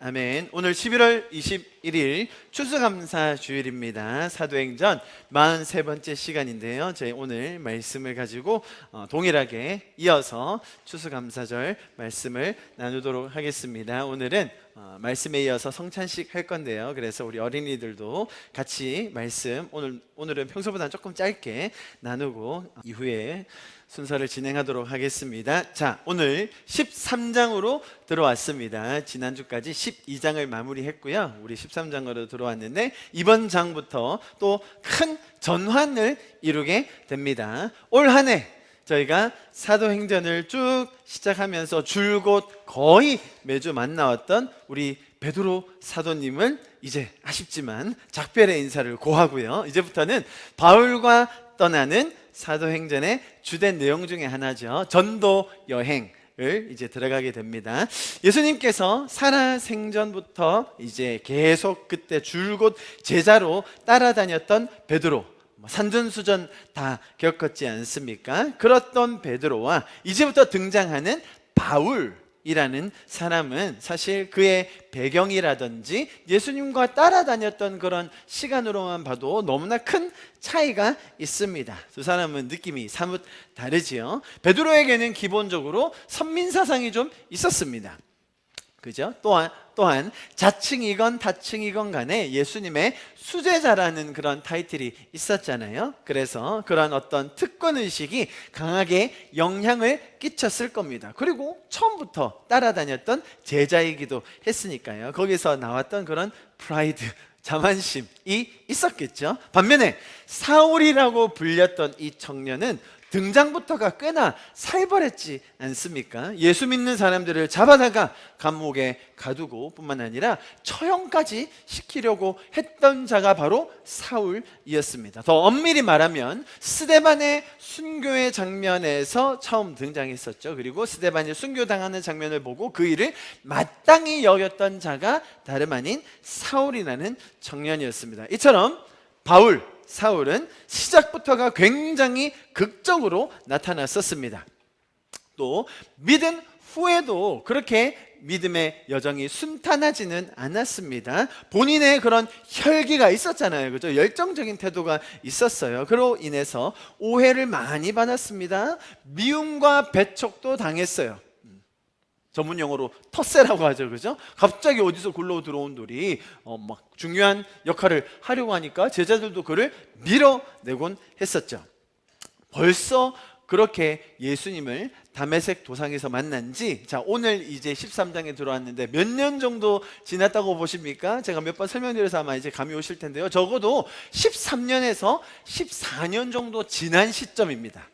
아멘. 오늘 11월 21일 추수감사 주일입니다. 사도행전 43번째 시간인데요. 저희 오늘 말씀을 가지고 동일하게 이어서 추수감사절 말씀을 나누도록 하겠습니다. 오늘은 말씀에 이어서 성찬식 할 건데요. 그래서 우리 어린이들도 같이 말씀 오늘은 평소보다 조금 짧게 나누고 이후에 순서를 진행하도록 하겠습니다. 자, 오늘 13장으로 들어왔습니다. 지난주까지 12장을 마무리했고요. 우리 13장으로 들어왔는데 이번 장부터 또 큰 전환을 이루게 됩니다. 올 한 해 저희가 사도행전을 쭉 시작하면서 줄곧 거의 매주 만나왔던 우리 베드로 사도님을 이제 아쉽지만 작별의 인사를 고하고요. 이제부터는 바울과 떠나는 사도행전의 주된 내용 중에 하나죠. 전도 여행을 이제 들어가게 됩니다. 예수님께서 살아생전부터 이제 계속 그때 줄곧 제자로 따라다녔던 베드로, 산전수전 다 겪었지 않습니까? 그렇던 베드로와 이제부터 등장하는 바울이라는 사람은 사실 그의 배경이라든지 예수님과 따라다녔던 그런 시간으로만 봐도 너무나 큰 차이가 있습니다. 두 사람은 느낌이 사뭇 다르지요. 베드로에게는 기본적으로 선민사상이 좀 있었습니다. 그죠? 또한 자칭이건 타칭이건 간에 예수님의 수제자라는 그런 타이틀이 있었잖아요. 그래서 그런 어떤 특권의식이 강하게 영향을 끼쳤을 겁니다. 그리고 처음부터 따라다녔던 제자이기도 했으니까요. 거기서 나왔던 그런 프라이드, 자만심이 있었겠죠. 반면에 사울이라고 불렸던 이 청년은 등장부터가 꽤나 살벌했지 않습니까? 예수 믿는 사람들을 잡아다가 감옥에 가두고 뿐만 아니라 처형까지 시키려고 했던 자가 바로 사울이었습니다. 더 엄밀히 말하면 스데반의 순교의 장면에서 처음 등장했었죠. 그리고 스데반이 순교당하는 장면을 보고 그 일을 마땅히 여겼던 자가 다름 아닌 사울이라는 청년이었습니다. 이처럼 사울은 시작부터가 굉장히 극적으로 나타났었습니다. 또 믿은 후에도 그렇게 믿음의 여정이 순탄하지는 않았습니다. 본인의 그런 혈기가 있었잖아요. 그죠? 열정적인 태도가 있었어요. 그로 인해서 오해를 많이 받았습니다. 미움과 배척도 당했어요. 전문 용어로 텃세라고 하죠. 그죠? 갑자기 어디서 굴러 들어온 돌이 막 중요한 역할을 하려고 하니까 제자들도 그를 밀어내곤 했었죠. 벌써 그렇게 예수님을 다메섹 도상에서 만난 지 오늘 이제 13장에 들어왔는데 몇 년 정도 지났다고 보십니까? 제가 몇 번 설명드려서 아마 이제 감이 오실 텐데요. 적어도 13년에서 14년 정도 지난 시점입니다.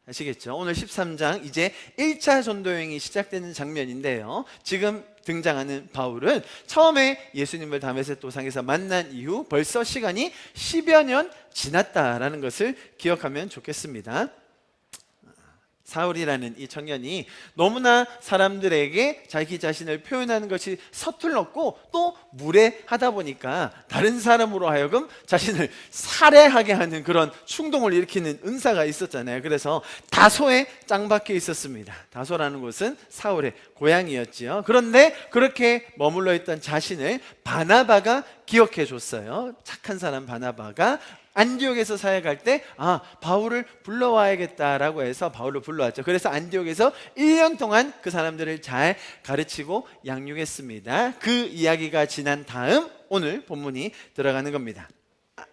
아시겠죠? 오늘 13장 이제 1차 전도여행이 시작되는 장면인데요. 지금 등장하는 바울은 처음에 예수님을 다메섹 도상에서 만난 이후 벌써 시간이 10여 년 지났다라는 것을 기억하면 좋겠습니다. 사울이라는 이 청년이 너무나 사람들에게 자기 자신을 표현하는 것이 서툴렀고 또 무례하다 보니까 다른 사람으로 하여금 자신을 살해하게 하는 그런 충동을 일으키는 은사가 있었잖아요. 그래서 다소에 짱박혀 있었습니다. 다소라는 곳은 사울의 고향이었지요. 그런데 그렇게 머물러 있던 자신을 바나바가 기억해 줬어요. 착한 사람 바나바가 안디옥에서 사역할 때 바울을 불러와야겠다라고 해서 바울을 불러왔죠. 그래서 안디옥에서 1년 동안 그 사람들을 잘 가르치고 양육했습니다. 그 이야기가 지난 다음 오늘 본문이 들어가는 겁니다.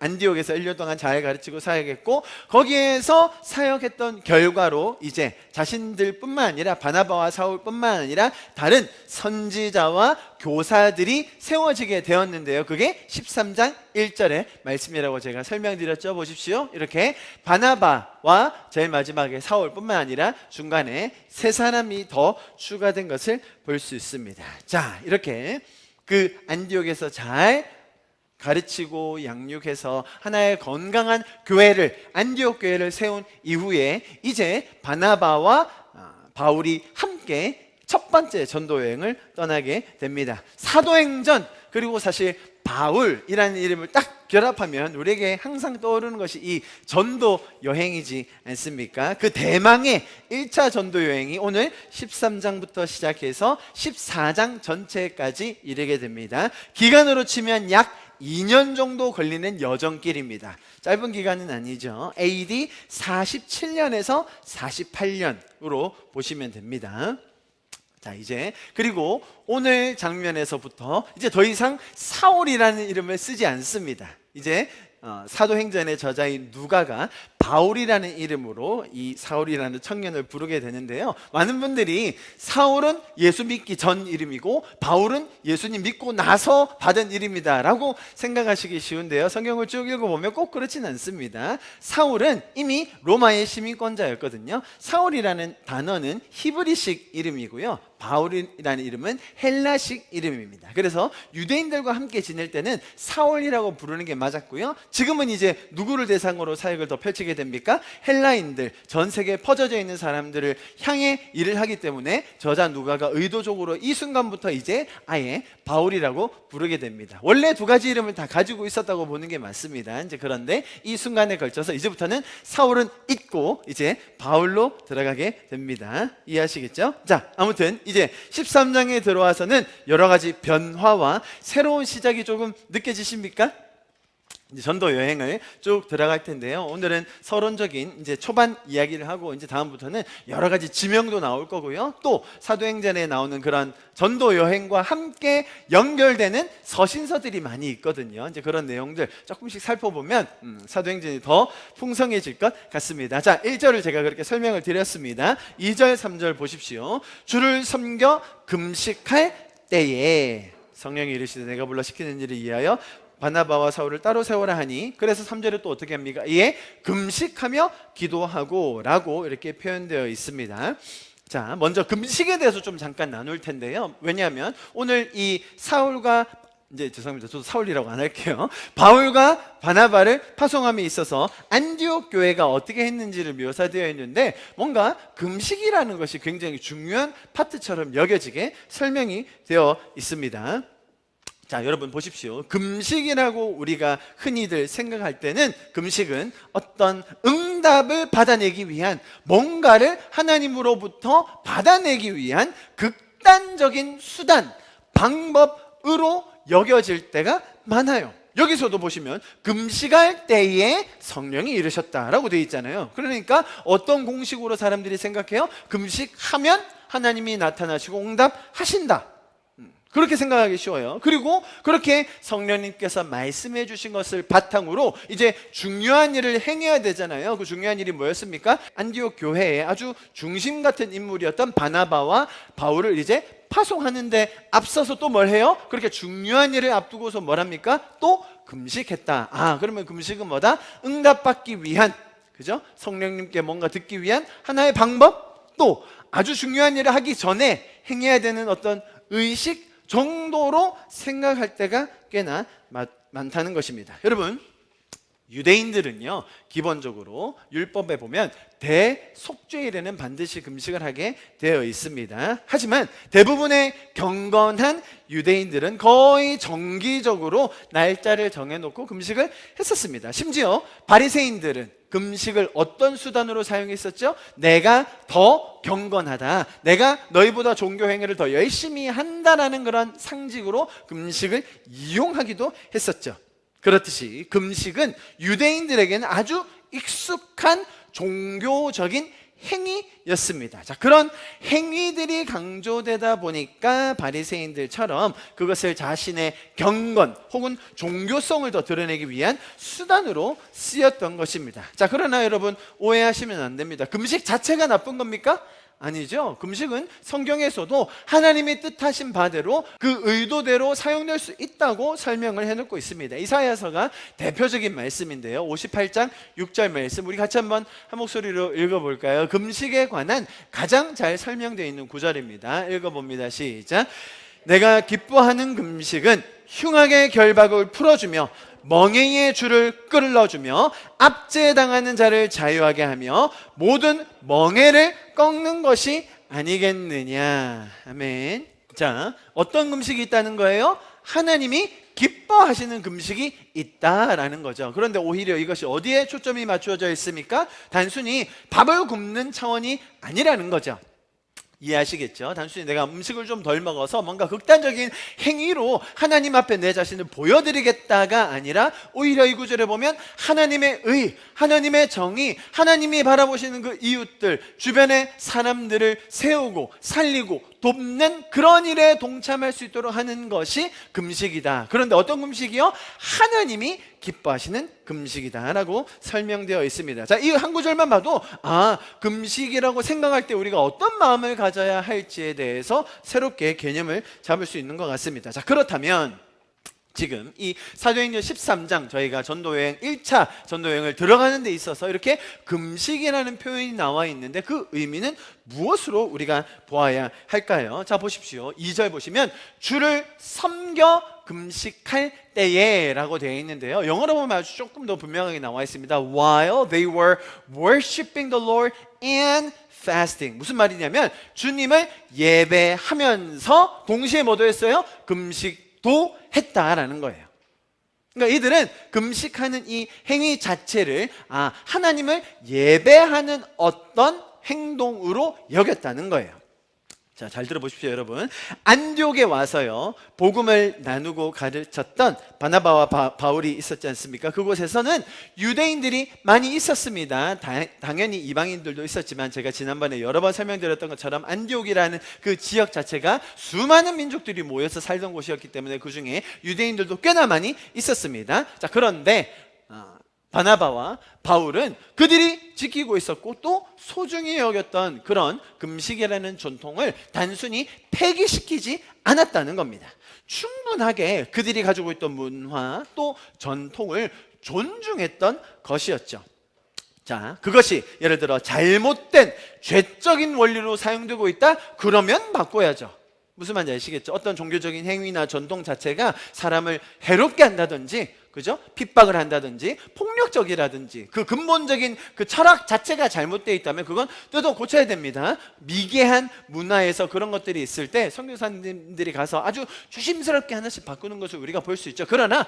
안디옥에서 1년 동안 잘 가르치고 사역했고 거기에서 사역했던 결과로 이제 자신들뿐만 아니라 바나바와 사울뿐만 아니라 다른 선지자와 교사들이 세워지게 되었는데요. 그게 13장 1절의 말씀이라고 제가 설명드렸죠. 보십시오. 이렇게 바나바와 제일 마지막에 사울뿐만 아니라 중간에 세 사람이 더 추가된 것을 볼 수 있습니다. 자, 이렇게 그 안디옥에서 잘 가르치고 양육해서 하나의 건강한 교회를 안디옥 교회를 세운 이후에 이제 바나바와 바울이 함께 첫 번째 전도 여행을 떠나게 됩니다. 사도행전 그리고 사실 바울이라는 이름을 딱 결합하면 우리에게 항상 떠오르는 것이 이 전도 여행이지 않습니까? 그 대망의 1차 전도 여행이 오늘 13장부터 시작해서 14장 전체까지 이르게 됩니다. 기간으로 치면 약 2년 정도 걸리는 여정길입니다. 짧은 기간은 아니죠. AD 47년에서 48년으로 보시면 됩니다. 자, 이제 그리고 오늘 장면에서부터 이제 더 이상 사울이라는 이름을 쓰지 않습니다. 이제 사도행전의 저자인 누가가 바울이라는 이름으로 이 사울이라는 청년을 부르게 되는데요. 많은 분들이 사울은 예수 믿기 전 이름이고 바울은 예수님 믿고 나서 받은 이름이다 라고 생각하시기 쉬운데요. 성경을 쭉 읽어보면 꼭 그렇진 않습니다. 사울은 이미 로마의 시민권자였거든요. 사울이라는 단어는 히브리식 이름이고요. 바울이라는 이름은 헬라식 이름입니다. 그래서 유대인들과 함께 지낼 때는 사울이라고 부르는 게 맞았고요. 지금은 이제 누구를 대상으로 사역을 더 펼치게 됩니까? 헬라인들, 전 세계에 퍼져져 있는 사람들을 향해 일을 하기 때문에 저자 누가가 의도적으로 이 순간부터 이제 아예 바울이라고 부르게 됩니다. 원래 두 가지 이름을 다 가지고 있었다고 보는 게 맞습니다. 이제 그런데 이 순간에 걸쳐서 이제부터는 사울은 잊고 이제 바울로 들어가게 됩니다. 이해하시겠죠? 자, 아무튼 이제 13장에 들어와서는 여러 가지 변화와 새로운 시작이 조금 느껴지십니까? 이제 전도 여행을 쭉 들어갈 텐데요. 오늘은 서론적인 이제 초반 이야기를 하고 이제 다음부터는 여러 가지 지명도 나올 거고요. 또 사도행전에 나오는 그런 전도 여행과 함께 연결되는 서신서들이 많이 있거든요. 이제 그런 내용들 조금씩 살펴보면 사도행전이 더 풍성해질 것 같습니다. 자, 1절을 제가 그렇게 설명을 드렸습니다. 2절, 3절 보십시오. 주를 섬겨 금식할 때에 성령이 이르시되 내가 불러 시키는 일을 위하여 바나바와 사울을 따로 세워라 하니, 그래서 3절에 또 어떻게 합니까? 이에 금식하며 기도하고 라고 이렇게 표현되어 있습니다. 자, 먼저 금식에 대해서 좀 잠깐 나눌 텐데요. 왜냐하면 오늘 이 사울과 이제 죄송합니다. 저도 사울이라고 안 할게요. 바울과 바나바를 파송함에 있어서 안디옥 교회가 어떻게 했는지를 묘사되어 있는데 뭔가 금식이라는 것이 굉장히 중요한 파트처럼 여겨지게 설명이 되어 있습니다. 자, 여러분 보십시오. 금식이라고 우리가 흔히들 생각할 때는 금식은 어떤 응답을 받아내기 위한, 뭔가를 하나님으로부터 받아내기 위한 극단적인 수단, 방법으로 여겨질 때가 많아요. 여기서도 보시면 금식할 때에 성령이 이르셨다라고 되어 있잖아요. 그러니까 어떤 공식으로 사람들이 생각해요? 금식하면 하나님이 나타나시고 응답하신다, 그렇게 생각하기 쉬워요. 그리고 그렇게 성령님께서 말씀해 주신 것을 바탕으로 이제 중요한 일을 행해야 되잖아요. 그 중요한 일이 뭐였습니까? 안디옥 교회의 아주 중심 같은 인물이었던 바나바와 바울을 이제 파송하는데 앞서서 또 뭘 해요? 그렇게 중요한 일을 앞두고서 뭘 합니까? 또 금식했다. 아, 그러면 금식은 뭐다? 응답받기 위한, 그죠? 성령님께 뭔가 듣기 위한 하나의 방법, 또 아주 중요한 일을 하기 전에 행해야 되는 어떤 의식 정도로 생각할 때가 꽤나 많다는 것입니다. 여러분, 유대인들은요 기본적으로 율법에 보면 대속죄일에는 반드시 금식을 하게 되어 있습니다. 하지만 대부분의 경건한 유대인들은 거의 정기적으로 날짜를 정해놓고 금식을 했었습니다. 심지어 바리새인들은 금식을 어떤 수단으로 사용했었죠? 내가 더 경건하다, 내가 너희보다 종교 행위를 더 열심히 한다라는 그런 상징으로 금식을 이용하기도 했었죠. 그렇듯이 금식은 유대인들에게는 아주 익숙한 종교적인 행위였습니다. 자, 그런 행위들이 강조되다 보니까 바리새인들처럼 그것을 자신의 경건 혹은 종교성을 더 드러내기 위한 수단으로 쓰였던 것입니다. 자, 그러나 여러분 오해하시면 안 됩니다. 금식 자체가 나쁜 겁니까? 아니죠. 금식은 성경에서도 하나님이 뜻하신 바대로 그 의도대로 사용될 수 있다고 설명을 해놓고 있습니다. 이사야서가 대표적인 말씀인데요. 58장 6절 말씀 우리 같이 한번 한 목소리로 읽어볼까요? 금식에 관한 가장 잘 설명되어 있는 구절입니다. 읽어봅니다. 시작. 내가 기뻐하는 금식은 흉악의 결박을 풀어주며 멍에의 줄을 끌어주며 압제당하는 자를 자유하게 하며 모든 멍에를 꺾는 것이 아니겠느냐. 아멘. 자, 어떤 금식이 있다는 거예요? 하나님이 기뻐하시는 금식이 있다라는 거죠. 그런데 오히려 이것이 어디에 초점이 맞추어져 있습니까? 단순히 밥을 굶는 차원이 아니라는 거죠. 이해하시겠죠? 단순히 내가 음식을 좀 덜 먹어서 뭔가 극단적인 행위로 하나님 앞에 내 자신을 보여드리겠다가 아니라 오히려 이 구절에 보면 하나님의 의, 하나님의 정의, 하나님이 바라보시는 그 이웃들, 주변의 사람들을 세우고 살리고 돕는 그런 일에 동참할 수 있도록 하는 것이 금식이다. 그런데 어떤 금식이요? 하나님이 기뻐하시는 금식이다라고 설명되어 있습니다. 자, 이 한 구절만 봐도 금식이라고 생각할 때 우리가 어떤 마음을 가져야 할지에 대해서 새롭게 개념을 잡을 수 있는 것 같습니다. 자, 그렇다면 지금 이 사도행전 13장 저희가 전도여행 1차 전도여행을 들어가는 데 있어서 이렇게 금식이라는 표현이 나와 있는데 그 의미는 무엇으로 우리가 보아야 할까요? 자, 보십시오. 2절 보시면 주를 섬겨 금식할 때에 라고 되어 있는데요, 영어로 보면 아주 조금 더 분명하게 나와 있습니다. While they were worshiping the Lord and fasting. 무슨 말이냐면 주님을 예배하면서 동시에 뭐도 했어요? 금식도 했다라는 거예요. 그러니까 이들은 금식하는 이 행위 자체를 하나님을 예배하는 어떤 행동으로 여겼다는 거예요. 자, 잘 들어보십시오, 여러분. 안디옥에 와서요, 복음을 나누고 가르쳤던 바나바와 바울이 있었지 않습니까? 그곳에서는 유대인들이 많이 있었습니다. 당연히 이방인들도 있었지만 제가 지난번에 여러 번 설명드렸던 것처럼 안디옥이라는 그 지역 자체가 수많은 민족들이 모여서 살던 곳이었기 때문에 그 중에 유대인들도 꽤나 많이 있었습니다. 자, 그런데 바나바와 바울은 그들이 지키고 있었고 또 소중히 여겼던 그런 금식이라는 전통을 단순히 폐기시키지 않았다는 겁니다. 충분하게 그들이 가지고 있던 문화 또 전통을 존중했던 것이었죠. 자, 그것이 예를 들어 잘못된 죄적인 원리로 사용되고 있다? 그러면 바꿔야죠. 무슨 말인지 아시겠죠? 어떤 종교적인 행위나 전통 자체가 사람을 해롭게 한다든지, 그죠? 핍박을 한다든지 폭력적이라든지 그 근본적인 그 철학 자체가 잘못되어 있다면 그건 뜯어 고쳐야 됩니다. 미개한 문화에서 그런 것들이 있을 때 선교사님들이 가서 아주 조심스럽게 하나씩 바꾸는 것을 우리가 볼 수 있죠. 그러나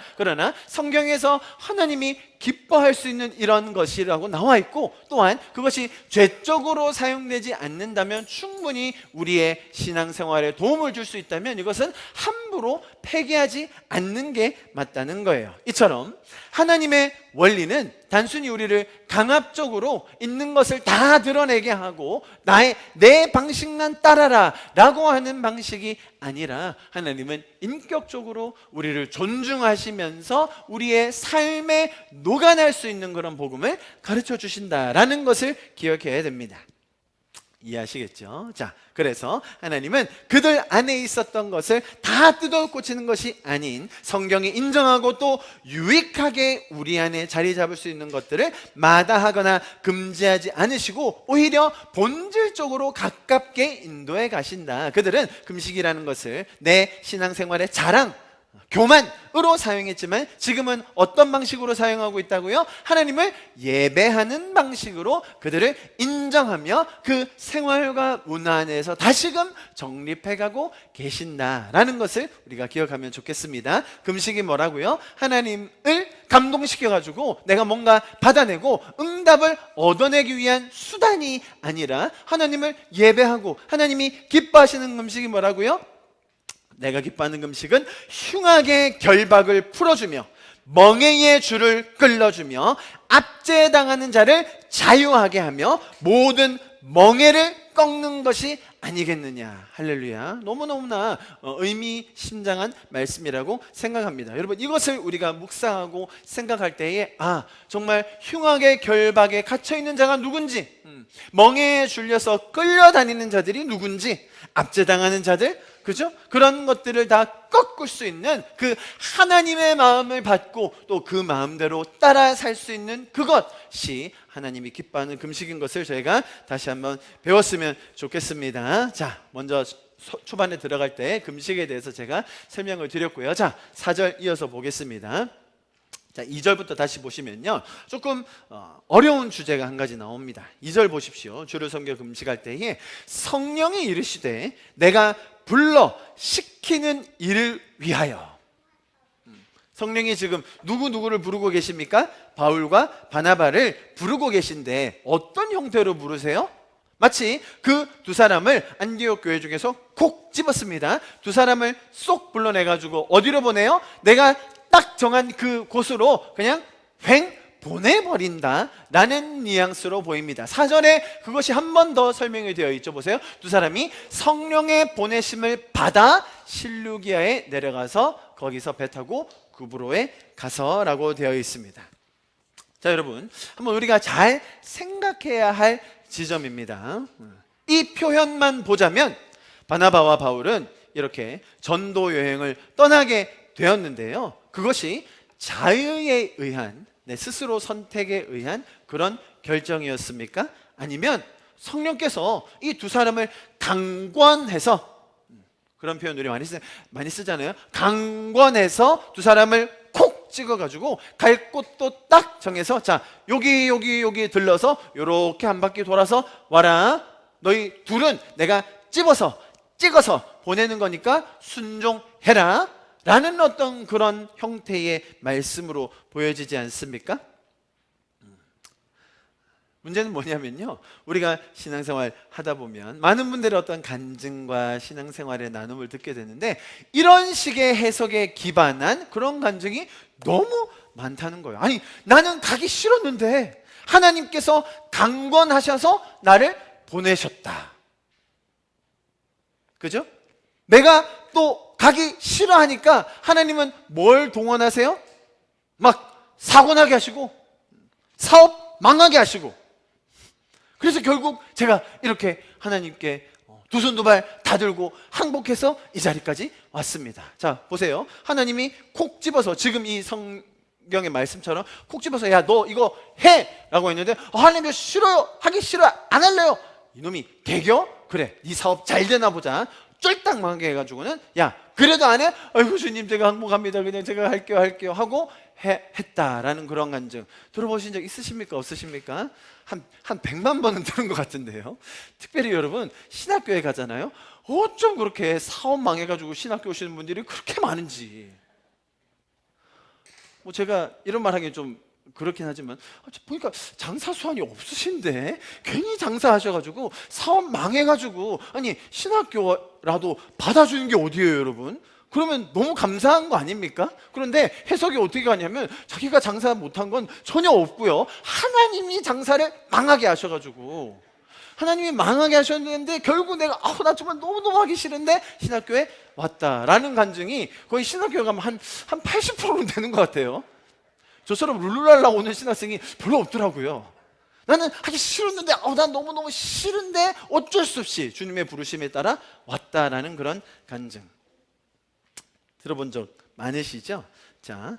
성경에서 하나님이 기뻐할 수 있는 이런 것이라고 나와 있고, 또한 그것이 죄적으로 사용되지 않는다면 충분히 우리의 신앙생활에 도움을 줄 수 있다면 이것은 함부로 폐기하지 않는 게 맞다는 거예요. 이처럼 하나님의 원리는 단순히 우리를 강압적으로 있는 것을 다 드러내게 하고 내 방식만 따라라 라고 하는 방식이 아니라 하나님은 인격적으로 우리를 존중하시면서 우리의 삶에 녹아날 수 있는 그런 복음을 가르쳐 주신다라는 것을 기억해야 됩니다. 이해하시겠죠? 자, 그래서 하나님은 그들 안에 있었던 것을 다 뜯어 고치는 것이 아닌 성경이 인정하고 또 유익하게 우리 안에 자리 잡을 수 있는 것들을 마다하거나 금지하지 않으시고 오히려 본질적으로 가깝게 인도해 가신다. 그들은 금식이라는 것을 내 신앙생활의 자랑, 교만으로 사용했지만 지금은 어떤 방식으로 사용하고 있다고요? 하나님을 예배하는 방식으로 그들을 인정하며 그 생활과 문화 안에서 다시금 정립해가고 계신다라는 것을 우리가 기억하면 좋겠습니다. 금식이 뭐라고요? 하나님을 감동시켜가지고 내가 뭔가 받아내고 응답을 얻어내기 위한 수단이 아니라 하나님을 예배하고 하나님이 기뻐하시는 금식이 뭐라고요? 내가 기뻐하는 금식은 흉악의 결박을 풀어주며 멍에의 줄을 끌어주며 압제당하는 자를 자유하게 하며 모든 멍에를 꺾는 것이 아니겠느냐. 할렐루야. 너무너무나 의미심장한 말씀이라고 생각합니다. 여러분, 이것을 우리가 묵상하고 생각할 때에 정말 흉악의 결박에 갇혀있는 자가 누군지, 멍에에 줄려서 끌려다니는 자들이 누군지, 압제당하는 자들, 그죠? 그런 것들을 다 꺾을 수 있는 그 하나님의 마음을 받고 또 그 마음대로 따라 살 수 있는 그것이 하나님이 기뻐하는 금식인 것을 저희가 다시 한번 배웠으면 좋겠습니다. 자, 먼저 초반에 들어갈 때 금식에 대해서 제가 설명을 드렸고요. 자, 4절 이어서 보겠습니다. 자, 2절부터 다시 보시면요, 조금 어려운 주제가 한 가지 나옵니다. 2절 보십시오. 주를 섬겨 금식할 때에 성령이 이르시되 내가 불러 시키는 일을 위하여. 성령이 지금 누구를 부르고 계십니까? 바울과 바나바를 부르고 계신데 어떤 형태로 부르세요? 마치 그 두 사람을 안디옥 교회 중에서 콕 집었습니다. 두 사람을 쏙 불러내가지고 어디로 보내요? 내가 딱 정한 그 곳으로 그냥 횡 보내버린다 라는 뉘앙스로 보입니다. 사전에 그것이 한 번 더 설명이 되어 있죠. 보세요. 두 사람이 성령의 보내심을 받아 실루기아에 내려가서 거기서 배 타고 구브로에 가서라고 되어 있습니다. 자, 여러분, 한번 우리가 잘 생각해야 할 지점입니다. 이 표현만 보자면 바나바와 바울은 이렇게 전도 여행을 떠나게 되었는데요, 그것이 자의에 의한, 스스로 선택에 의한 그런 결정이었습니까? 아니면 성령께서 이 두 사람을 강권해서, 그런 표현 우리 많이 쓰잖아요. 강권해서 두 사람을 콕 찍어가지고 갈 곳도 딱 정해서, 자, 여기 들러서 요렇게 한 바퀴 돌아서 와라. 너희 둘은 내가 찍어서 보내는 거니까 순종해라 라는 어떤 그런 형태의 말씀으로 보여지지 않습니까? 문제는 뭐냐면요, 우리가 신앙생활 하다 보면 많은 분들의 어떤 간증과 신앙생활의 나눔을 듣게 되는데, 이런 식의 해석에 기반한 그런 간증이 너무 많다는 거예요. 아니, 나는 가기 싫었는데 하나님께서 강권하셔서 나를 보내셨다. 그죠? 내가 또 가기 싫어하니까 하나님은 뭘 동원하세요? 막 사고 나게 하시고 사업 망하게 하시고, 그래서 결국 제가 이렇게 하나님께 두 손 두 발 다 들고 항복해서 이 자리까지 왔습니다. 자, 보세요. 하나님이 콕 집어서, 지금 이 성경의 말씀처럼 콕 집어서 야, 너 이거 해! 라고 했는데 하나님 싫어요, 하기 싫어요, 안 할래요. 이놈이 개겨? 그래, 네 사업 잘 되나 보자. 쫄딱 망하게 해가지고는 야, 그래도 안 해? 아이고 주님, 제가 항복합니다, 그냥 제가 할게요 하고 했다라는 그런 간증 들어보신 적 있으십니까? 없으십니까? 한 100만 번은 들은 것 같은데요. 특별히 여러분, 신학교에 가잖아요. 어쩜 그렇게 사업 망해가지고 신학교 오시는 분들이 그렇게 많은지. 뭐 제가 이런 말 하기 좀 그렇긴 하지만, 보니까 장사 수완이 없으신데 괜히 장사하셔가지고 사업 망해가지고, 아니 신학교라도 받아주는 게 어디예요, 여러분? 그러면 너무 감사한 거 아닙니까? 그런데 해석이 어떻게 가냐면, 자기가 장사 못한 건 전혀 없고요, 하나님이 장사를 망하게 하셔가지고, 하나님이 망하게 하셨는데 결국 내가 나 정말 너무너무 하기 싫은데 신학교에 왔다라는 간증이 거의 신학교에 가면 한 80%는 되는 것 같아요. 저처럼 룰루랄라 오는 신학생이 별로 없더라고요. 나는 하기 싫었는데 난 너무너무 싫은데 어쩔 수 없이 주님의 부르심에 따라 왔다라는 그런 간증 들어본 적 많으시죠? 자,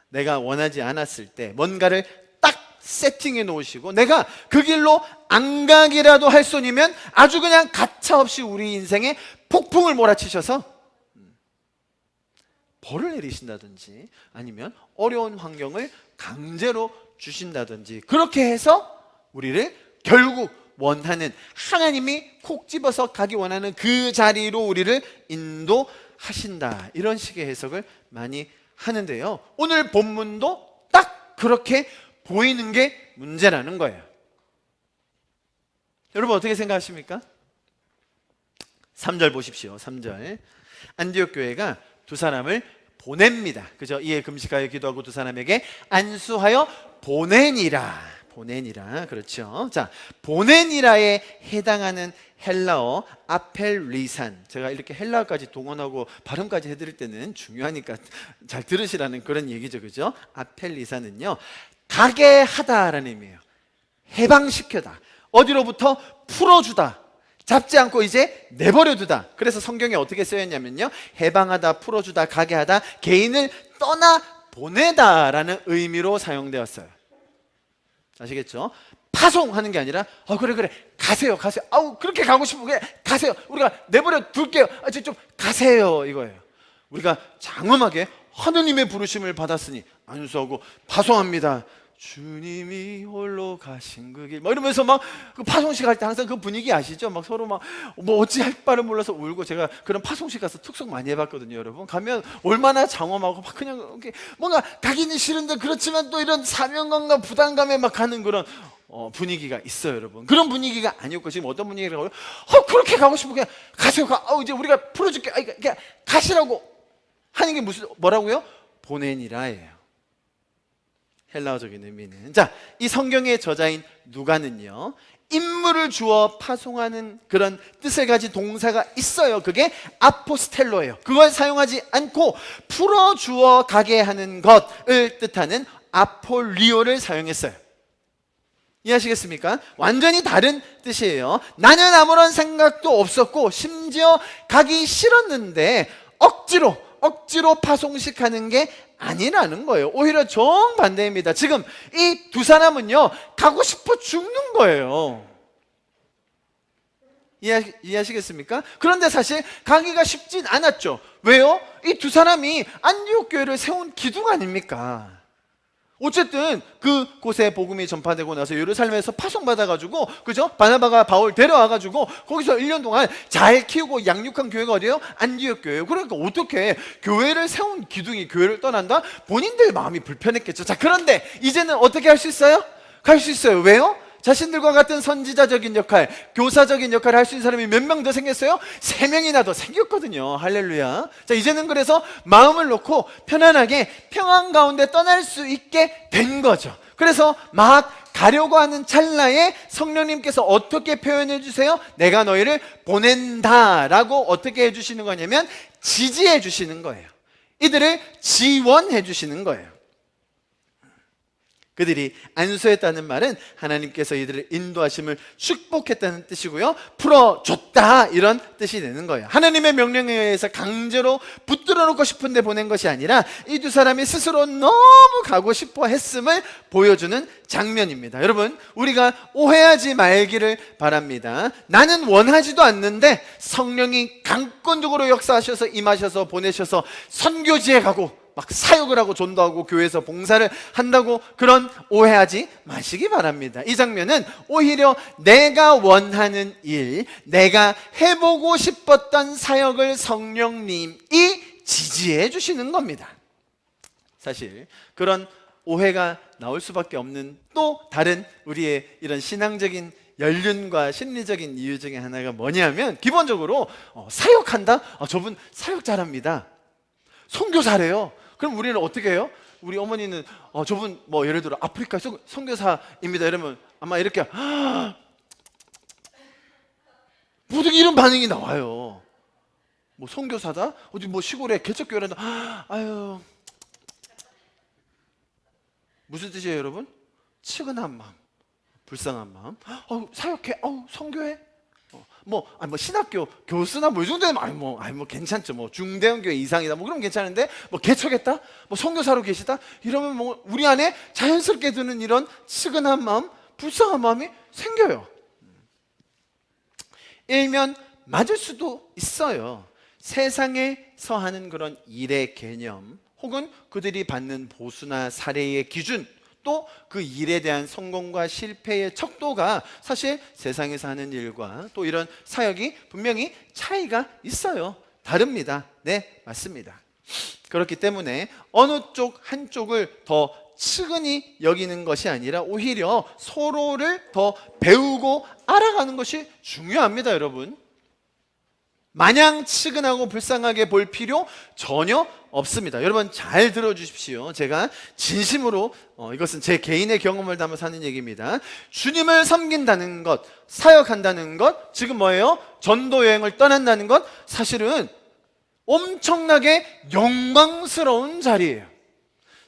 내가 원하지 않았을 때 뭔가를 딱 세팅해 놓으시고 내가 그 길로 안 가기라도 할 손이면 아주 그냥 가차없이 우리 인생에 폭풍을 몰아치셔서 벌을 내리신다든지 아니면 어려운 환경을 강제로 주신다든지, 그렇게 해서 우리를 결국 원하는, 하나님이 콕 집어서 가기 원하는 그 자리로 우리를 인도하신다, 이런 식의 해석을 많이 하는데요, 오늘 본문도 딱 그렇게 보이는 게 문제라는 거예요. 여러분 어떻게 생각하십니까? 3절 보십시오. 3절, 안디옥 교회가 두 사람을 보냅니다. 그죠? 이에 금식하여 기도하고 두 사람에게 안수하여 보내니라. 그렇죠? 자, 보내니라에 해당하는 헬라어 아펠리산, 제가 이렇게 헬라어까지 동원하고 발음까지 해드릴 때는 중요하니까 잘 들으시라는 그런 얘기죠. 그죠? 아펠리산은요, 가게 하다라는 의미예요. 해방시켜다, 어디로부터 풀어주다, 잡지 않고 이제 내버려두다. 그래서 성경에 어떻게 쓰였냐면요, 해방하다, 풀어주다, 가게 하다, 개인을 떠나 보내다라는 의미로 사용되었어요. 아시겠죠? 파송하는 게 아니라 그래 가세요. 그렇게 가고 싶으면 가세요. 우리가 내버려 둘게요. 좀 가세요, 이거예요. 우리가 장엄하게 하느님의 부르심을 받았으니 안수하고 파송합니다. 주님이 홀로 가신 그 길, 막 이러면서 막 그 파송식 할 때 항상 그 분위기 아시죠? 막 서로 막 뭐 어찌 할 바를 몰라서 울고, 제가 그런 파송식 가서 특송 많이 해봤거든요. 여러분 가면 얼마나 장엄하고 막 그냥 이렇게 뭔가 가기는 싫은데 그렇지만 또 이런 사명감과 부담감에 막 가는 그런 분위기가 있어요. 여러분 그런 분위기가 아니었고, 지금 어떤 분위기라고요? 그렇게 가고 싶으면 그냥 가세요. 이제 우리가 풀어줄게. 그냥 가시라고 하는 게 무슨 뭐라고요? 보내니라예요. 헬라어적인 의미는, 자, 이 성경의 저자인 누가는요, 인물을 주어 파송하는 그런 뜻을 가진 동사가 있어요. 그게 아포스텔로예요. 그걸 사용하지 않고 풀어주어 가게 하는 것을 뜻하는 아폴리오를 사용했어요. 이해하시겠습니까? 완전히 다른 뜻이에요. 나는 아무런 생각도 없었고 심지어 가기 싫었는데 억지로 파송식하는 게 아니라는 거예요. 오히려 정반대입니다. 지금 이 두 사람은요, 가고 싶어 죽는 거예요. 이해하시겠습니까? 그런데 사실 가기가 쉽진 않았죠. 왜요? 이 두 사람이 안디옥 교회를 세운 기둥 아닙니까? 어쨌든 그곳에 복음이 전파되고 나서 예루살렘에서 파송받아가지고, 그죠? 바나바가 바울 데려와가지고 거기서 1년 동안 잘 키우고 양육한 교회가 어디예요? 안디옥 교회예요. 그러니까 어떻게 교회를 세운 기둥이 교회를 떠난다? 본인들 마음이 불편했겠죠. 자, 그런데 이제는 어떻게 할 수 있어요? 갈 수 있어요. 왜요? 자신들과 같은 선지자적인 역할, 교사적인 역할을 할 수 있는 사람이 몇 명 더 생겼어요? 3명이나 더 생겼거든요. 할렐루야. 자, 이제는 그래서 마음을 놓고 편안하게 평안 가운데 떠날 수 있게 된 거죠. 그래서 막 가려고 하는 찰나에 성령님께서 어떻게 표현해 주세요? 내가 너희를 보낸다라고 어떻게 해주시는 거냐면 지지해 주시는 거예요. 이들을 지원해 주시는 거예요. 그들이 안수했다는 말은 하나님께서 이들을 인도하심을 축복했다는 뜻이고요, 풀어줬다 이런 뜻이 되는 거예요. 하나님의 명령에 의해서 강제로 붙들어 놓고 싶은데 보낸 것이 아니라 이 두 사람이 스스로 너무 가고 싶어 했음을 보여주는 장면입니다. 여러분, 우리가 오해하지 말기를 바랍니다. 나는 원하지도 않는데 성령이 강권적으로 역사하셔서 임하셔서 보내셔서 선교지에 가고 막 사역을 하고 전도하고 교회에서 봉사를 한다고 그런 오해하지 마시기 바랍니다. 이 장면은 오히려 내가 원하는 일, 내가 해보고 싶었던 사역을 성령님이 지지해 주시는 겁니다. 사실 그런 오해가 나올 수밖에 없는 또 다른 우리의 이런 신앙적인 연륜과 심리적인 이유 중에 하나가 뭐냐면, 기본적으로 사역한다? 저분 사역 잘합니다. 선교 잘해요. 그럼 우리는 어떻게 해요? 우리 어머니는 저분 뭐 예를 들어 아프리카 선교사입니다 이러면 아마 이렇게 모두 이런 반응이 나와요. 뭐 선교사다? 어디 뭐 시골에 개척교회란다. 아유, 무슨 뜻이에요 여러분? 측은한 마음, 불쌍한 마음. 사역해, 선교해. 뭐 신학교 교수나 뭐 이 정도면 뭐 괜찮죠. 뭐 중대형 교회 이상이다 뭐 그러면 괜찮은데, 뭐 개척했다, 뭐 선교사로 계시다 이러면 뭐 우리 안에 자연스럽게 드는 이런 측은한 마음, 불쌍한 마음이 생겨요. 일면 맞을 수도 있어요. 세상에서 하는 그런 일의 개념, 혹은 그들이 받는 보수나 사례의 기준, 또 그 일에 대한 성공과 실패의 척도가 사실 세상에서 하는 일과 또 이런 사역이 분명히 차이가 있어요. 다릅니다. 네, 맞습니다. 그렇기 때문에 어느 쪽 한쪽을 더 측은히 여기는 것이 아니라 오히려 서로를 더 배우고 알아가는 것이 중요합니다. 여러분, 마냥 측은하고 불쌍하게 볼 필요 전혀 없습니다. 여러분 잘 들어주십시오. 제가 진심으로 이것은 제 개인의 경험을 담아서 하는 얘기입니다. 주님을 섬긴다는 것, 사역한다는 것, 지금 뭐예요? 전도 여행을 떠난다는 것, 사실은 엄청나게 영광스러운 자리예요.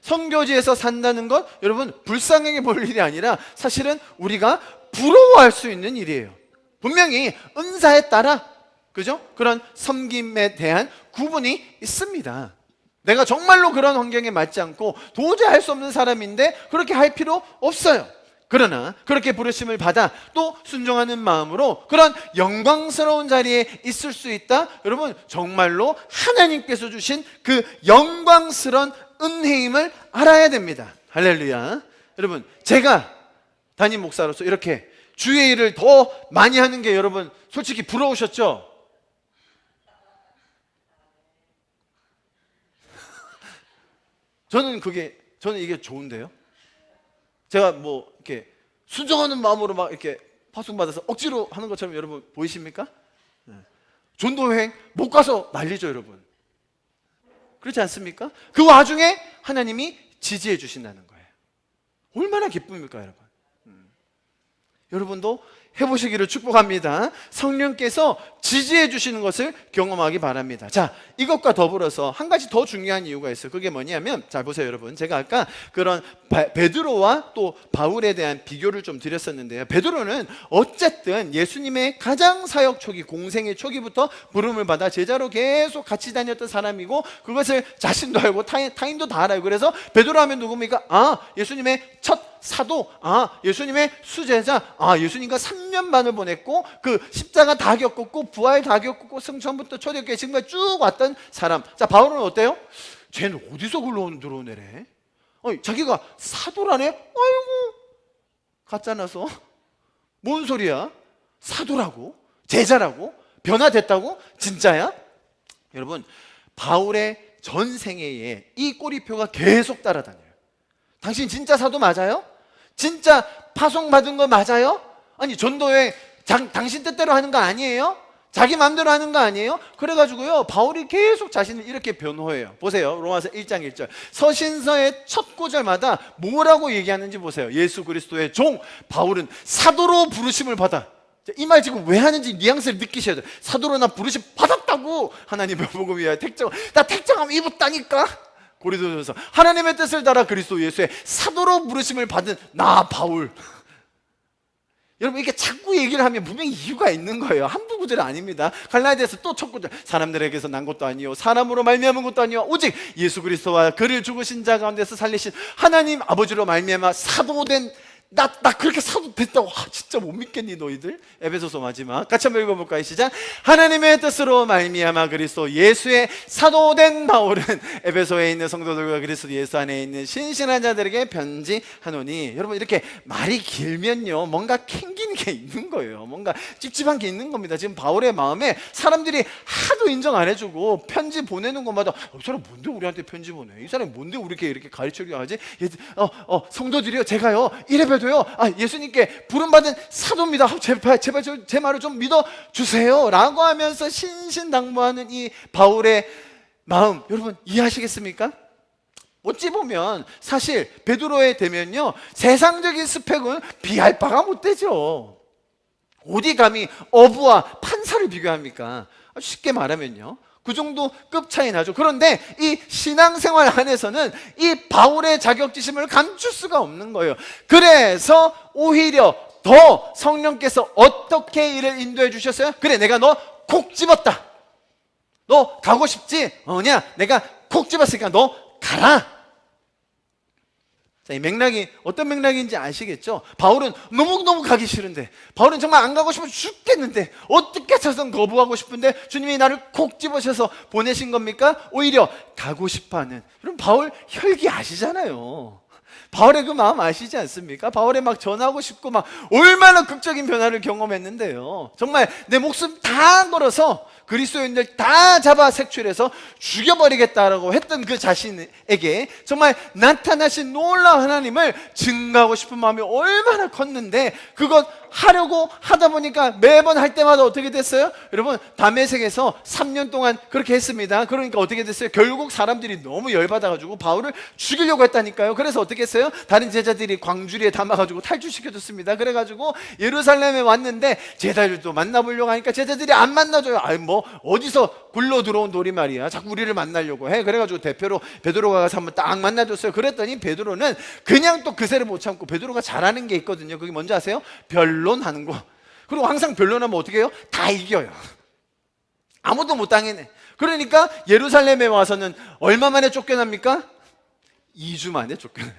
선교지에서 산다는 것, 여러분 불쌍하게 볼 일이 아니라 사실은 우리가 부러워할 수 있는 일이에요. 분명히 은사에 따라, 그죠? 그런 섬김에 대한 구분이 있습니다. 내가 정말로 그런 환경에 맞지 않고 도저히 할 수 없는 사람인데 그렇게 할 필요 없어요. 그러나 그렇게 부르심을 받아 또 순종하는 마음으로 그런 영광스러운 자리에 있을 수 있다. 여러분 정말로 하나님께서 주신 그 영광스러운 은혜임을 알아야 됩니다. 할렐루야. 여러분, 제가 담임 목사로서 이렇게 주의 일을 더 많이 하는 게 여러분 솔직히 부러우셨죠? 저는 이게 좋은데요. 제가 뭐 이렇게 순종하는 마음으로 막 이렇게 파송받아서 억지로 하는 것처럼 여러분 보이십니까? 전도여행 못 가서 난리죠, 여러분. 그렇지 않습니까? 그 와중에 하나님이 지지해 주신다는 거예요. 얼마나 기쁩니까, 여러분? 여러분도 해보시기를 축복합니다. 성령께서 지지해 주시는 것을 경험하기 바랍니다. 자, 이것과 더불어서 한 가지 더 중요한 이유가 있어요. 그게 뭐냐면, 자 보세요 여러분, 제가 아까 그런 베드로와 또 바울에 대한 비교를 좀 드렸었는데요. 베드로는 어쨌든 예수님의 가장 사역 초기, 공생의 초기부터 부름을 받아 제자로 계속 같이 다녔던 사람이고, 그것을 자신도 알고 타인도 다 알아요. 그래서 베드로 하면 누굽니까? 아, 예수님의 첫 사도, 아, 예수님의 수제자, 아, 예수님과 3년 반을 보냈고 그 십자가 다 겪었고 부활 다 겪었고 승천부터 초대교회 지금까지 쭉 왔던 사람. 자, 바울은 어때요? 쟤는 어디서 들어온 애래? 자기가 사도라네? 아이고, 가짜나서 뭔 소리야? 사도라고? 제자라고? 변화됐다고? 진짜야? 여러분, 바울의 전생애에 이 꼬리표가 계속 따라다녀요. 당신 진짜 사도 맞아요? 진짜 파송받은 거 맞아요? 아니, 전도에 당신 뜻대로 하는 거 아니에요? 자기 마음대로 하는 거 아니에요? 그래가지고요, 바울이 계속 자신을 이렇게 변호해요. 보세요, 로마서 1장 1절 서신서의 첫 구절마다 뭐라고 얘기하는지 보세요. 예수 그리스도의 종 바울은 사도로 부르심을 받아. 이 말 지금 왜 하는지 뉘앙스를 느끼셔야 돼요. 사도로 나 부르심 받았다고. 하나님의 복음 위하여 나 택정함 입었다니까. 고린도전서 하나님의 뜻을 따라 그리스도 예수의 사도로 부르심을 받은 나 바울. 여러분, 이렇게 자꾸 얘기를 하면 분명히 이유가 있는 거예요. 한두 구절이 아닙니다. 갈라디아서 또 첫 구절, 사람들에게서 난 것도 아니요 사람으로 말미암은 것도 아니요 오직 예수 그리스도와 그를 죽으신 자 가운데서 살리신 하나님 아버지로 말미암아 사도된 나 그렇게 사도 됐다고. 진짜 못 믿겠니 너희들? 에베소서 마지막 같이 한번 읽어볼까요? 시작. 하나님의 뜻으로 말미암아 그리스도 예수의 사도된 바울은 에베소에 있는 성도들과 그리스도 예수 안에 있는 신실한 자들에게 편지하노니. 여러분, 이렇게 말이 길면요 뭔가 캥기는 게 있는 거예요. 뭔가 찝찝한 게 있는 겁니다. 지금 바울의 마음에 사람들이 하도 인정 안 해주고 편지 보내는 것마다 이 사람 뭔데 우리한테 편지 보내? 이 사람이 뭔데 우리 이렇게 가르치려 하지? 성도들이요, 제가요 이래봬도요, 예수님께 부름받은 사도입니다. 제발 제 말을 좀 믿어주세요 라고 하면서 신신당부하는 이 바울의 마음, 여러분 이해하시겠습니까? 어찌 보면 사실 베드로에 되면요 세상적인 스펙은 비할 바가 못 되죠. 어디 감히 어부와 판사를 비교합니까? 쉽게 말하면요 그 정도 급 차이 나죠. 그런데 이 신앙생활 안에서는 이 바울의 자격지심을 감출 수가 없는 거예요. 그래서 오히려 더 성령께서 어떻게 이를 인도해 주셨어요? 그래, 내가 너 콕 집었다. 너 가고 싶지? 내가 콕 집었으니까 너 가라. 자, 이 맥락이 어떤 맥락인지 아시겠죠? 바울은 너무너무 가기 싫은데, 바울은 정말 안 가고 싶어 죽겠는데, 어떻게 해서든 거부하고 싶은데 주님이 나를 콕 집으셔서 보내신 겁니까? 오히려 가고 싶어하는, 여러분 바울 혈기 아시잖아요. 바울의 그 마음 아시지 않습니까? 바울에 막 전하고 싶고 막 얼마나 극적인 변화를 경험했는데요. 정말 내 목숨 다 걸어서 그리스도인들 다 잡아 색출해서 죽여버리겠다라고 했던 그 자신에게 정말 나타나신 놀라운 하나님을 증거하고 싶은 마음이 얼마나 컸는데, 그것 하려고 하다 보니까 매번 할 때마다 어떻게 됐어요? 여러분, 다메섹에서 3년 동안 그렇게 했습니다. 그러니까 어떻게 됐어요? 결국 사람들이 너무 열받아가지고 바울을 죽이려고 했다니까요. 그래서 어떻게 했어요? 다른 제자들이 광주리에 담아가지고 탈주시켜줬습니다. 그래가지고 예루살렘에 왔는데 제자들도 만나보려고 하니까 제자들이 안 만나줘요. 어디서 굴러 들어온 돌이 말이야 자꾸 우리를 만나려고 해. 그래가지고 대표로 베드로가 가서 한번 딱 만나줬어요. 그랬더니 베드로는 그냥 또 그새를 못 참고, 베드로가 잘하는 게 있거든요. 그게 뭔지 아세요? 변론하는 거. 그리고 항상 변론하면 어떻게 해요? 다 이겨요. 아무도 못 당해내. 그러니까 예루살렘에 와서는 얼마 만에 쫓겨납니까? 2주 만에 쫓겨나요.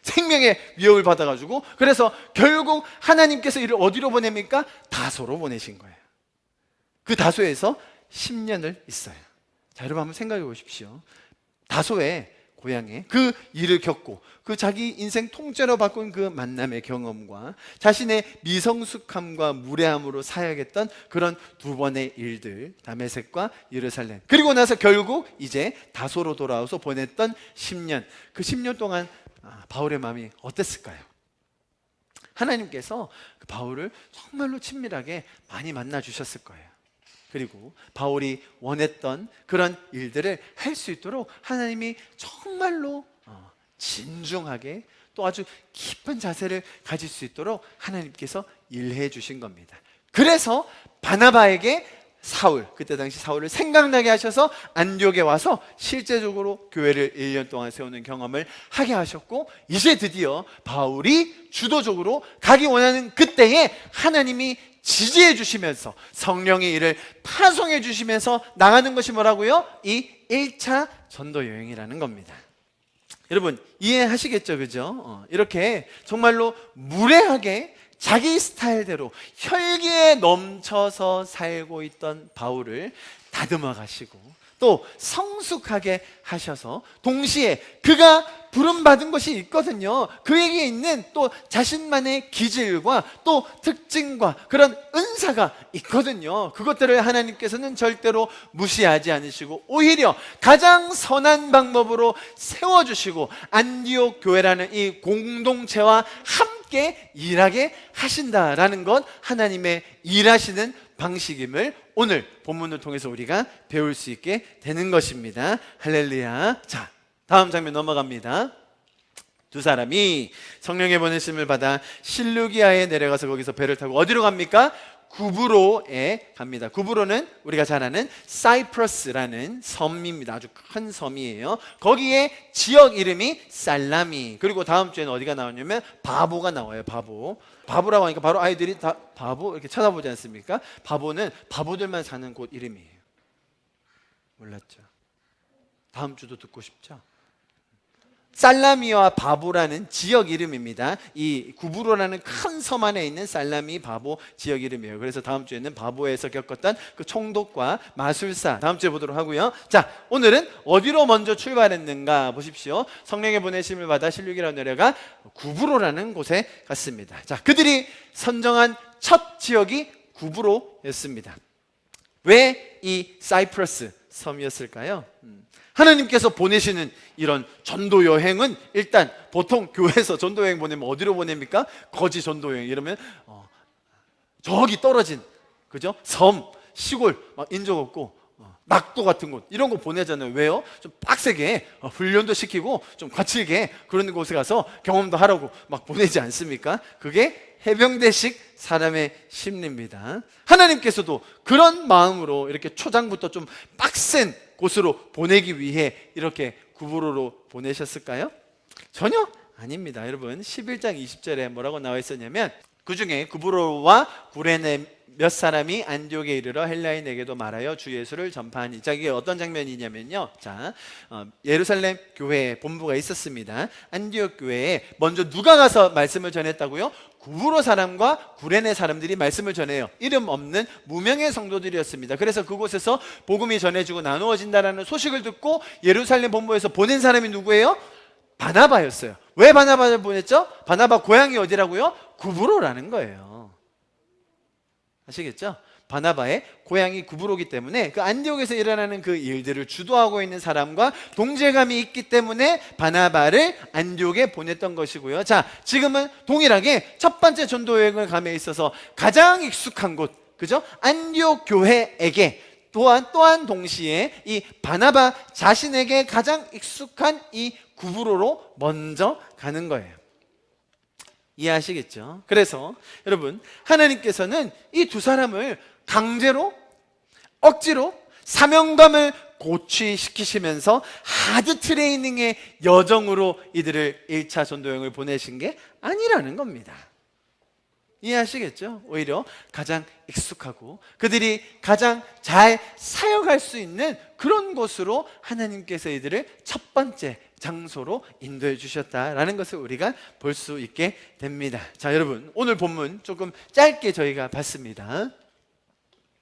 생명의 위협을 받아가지고. 그래서 결국 하나님께서 이를 어디로 보냅니까? 다소로 보내신 거예요. 그 다소에서 10년을 있어요. 자, 여러분 한번 생각해 보십시오. 다소에 고향에 그 일을 겪고 그 자기 인생 통째로 바꾼 그 만남의 경험과 자신의 미성숙함과 무례함으로 사역했던 그런 두 번의 일들, 다메섹과 예루살렘, 그리고 나서 결국 이제 다소로 돌아와서 보냈던 10년, 그 10년 동안 바울의 마음이 어땠을까요? 하나님께서 그 바울을 정말로 친밀하게 많이 만나 주셨을 거예요. 그리고 바울이 원했던 그런 일들을 할 수 있도록 하나님이 정말로 진중하게 또 아주 깊은 자세를 가질 수 있도록 하나님께서 일해 주신 겁니다. 그래서 바나바에게 사울, 그때 당시 사울을 생각나게 하셔서 안디옥에 와서 실제적으로 교회를 1년 동안 세우는 경험을 하게 하셨고, 이제 드디어 바울이 주도적으로 가기 원하는 그때에 하나님이 지지해 주시면서 성령의 일을 파송해 주시면서 나가는 것이 뭐라고요? 이 1차 전도 여행이라는 겁니다. 여러분 이해하시겠죠? 그죠? 이렇게 정말로 무례하게 자기 스타일대로 혈기에 넘쳐서 살고 있던 바울을 다듬어 가시고 또 성숙하게 하셔서 동시에 그가 부름받은 것이 있거든요. 그에게 있는 또 자신만의 기질과 또 특징과 그런 은사가 있거든요. 그것들을 하나님께서는 절대로 무시하지 않으시고 오히려 가장 선한 방법으로 세워주시고 안디옥 교회라는 이 공동체와 함께 일하게 하신다라는 것, 하나님의 일하시는 방식임을 오늘 본문을 통해서 우리가 배울 수 있게 되는 것입니다. 할렐루야. 자, 다음 장면 넘어갑니다. 두 사람이 성령의 보내심을 받아 실루기아에 내려가서 거기서 배를 타고 어디로 갑니까? 구브로에 갑니다. 구브로는 우리가 잘 아는 사이프러스라는 섬입니다. 아주 큰 섬이에요. 거기에 지역 이름이 살라미. 그리고 다음 주에는 어디가 나오냐면 바보가 나와요. 바보라고 하니까 바로 아이들이 다 바보 이렇게 쳐다보지 않습니까? 바보는 바보들만 사는 곳 이름이에요. 몰랐죠? 다음 주도 듣고 싶죠? 살라미와 바보라는 지역 이름입니다. 이 구브로라는 큰 섬 안에 있는 살라미 바보 지역 이름이에요. 그래서 다음 주에는 바보에서 겪었던 그 총독과 마술사 다음 주에 보도록 하고요. 자, 오늘은 어디로 먼저 출발했는가 보십시오. 성령의 보내심을 받아 실루기아로 내려가 구브로라는 곳에 갔습니다. 자, 그들이 선정한 첫 지역이 구브로였습니다. 왜 이 사이프러스 섬이었을까요? 하나님께서 보내시는 이런 전도 여행은 일단 보통 교회에서 전도 여행 보내면 어디로 보냅니까? 거지 전도 여행 이러면 저기 떨어진 그죠? 섬, 시골, 막 인적 없고 낙도 같은 곳 이런 거 보내잖아요. 왜요? 좀 빡세게 훈련도 시키고 좀 거칠게 그런 곳에 가서 경험도 하라고 막 보내지 않습니까? 그게 해병대식 사람의 심리입니다. 하나님께서도 그런 마음으로 이렇게 초장부터 좀 빡센 곳으로 보내기 위해 이렇게 구브로로 보내셨을까요? 전혀 아닙니다. 여러분 11장 20절에 뭐라고 나와 있었냐면 그 중에 구브로와 구레네 몇 사람이 안디옥에 이르러 헬라인에게도 말하여 주 예수를 전파하니. 자, 이게 어떤 장면이냐면요. 자, 예루살렘 교회에 본부가 있었습니다. 안디옥 교회에 먼저 누가 가서 말씀을 전했다고요? 구브로 사람과 구레네 사람들이 말씀을 전해요. 이름 없는 무명의 성도들이었습니다. 그래서 그곳에서 복음이 전해지고 나누어진다라는 소식을 듣고 예루살렘 본부에서 보낸 사람이 누구예요? 바나바였어요. 왜 바나바를 보냈죠? 바나바 고향이 어디라고요? 구브로라는 거예요. 아시겠죠? 바나바의 고향이 구브로기 때문에 그 안디옥에서 일어나는 그 일들을 주도하고 있는 사람과 동질감이 있기 때문에 바나바를 안디옥에 보냈던 것이고요. 자, 지금은 동일하게 첫 번째 전도 여행을 감에 있어서 가장 익숙한 곳, 그죠? 안디옥 교회에게 또한 동시에 이 바나바 자신에게 가장 익숙한 이 구브로로 먼저 가는 거예요. 이해하시겠죠? 그래서 여러분 하나님께서는 이 두 사람을 강제로 억지로 사명감을 고취시키시면서 하드 트레이닝의 여정으로 이들을 1차 전도여행을 보내신 게 아니라는 겁니다. 이해하시겠죠? 오히려 가장 익숙하고 그들이 가장 잘 사역할 수 있는 그런 곳으로 하나님께서 이들을 첫 번째 장소로 인도해 주셨다라는 것을 우리가 볼 수 있게 됩니다. 자, 여러분 오늘 본문 조금 짧게 저희가 봤습니다.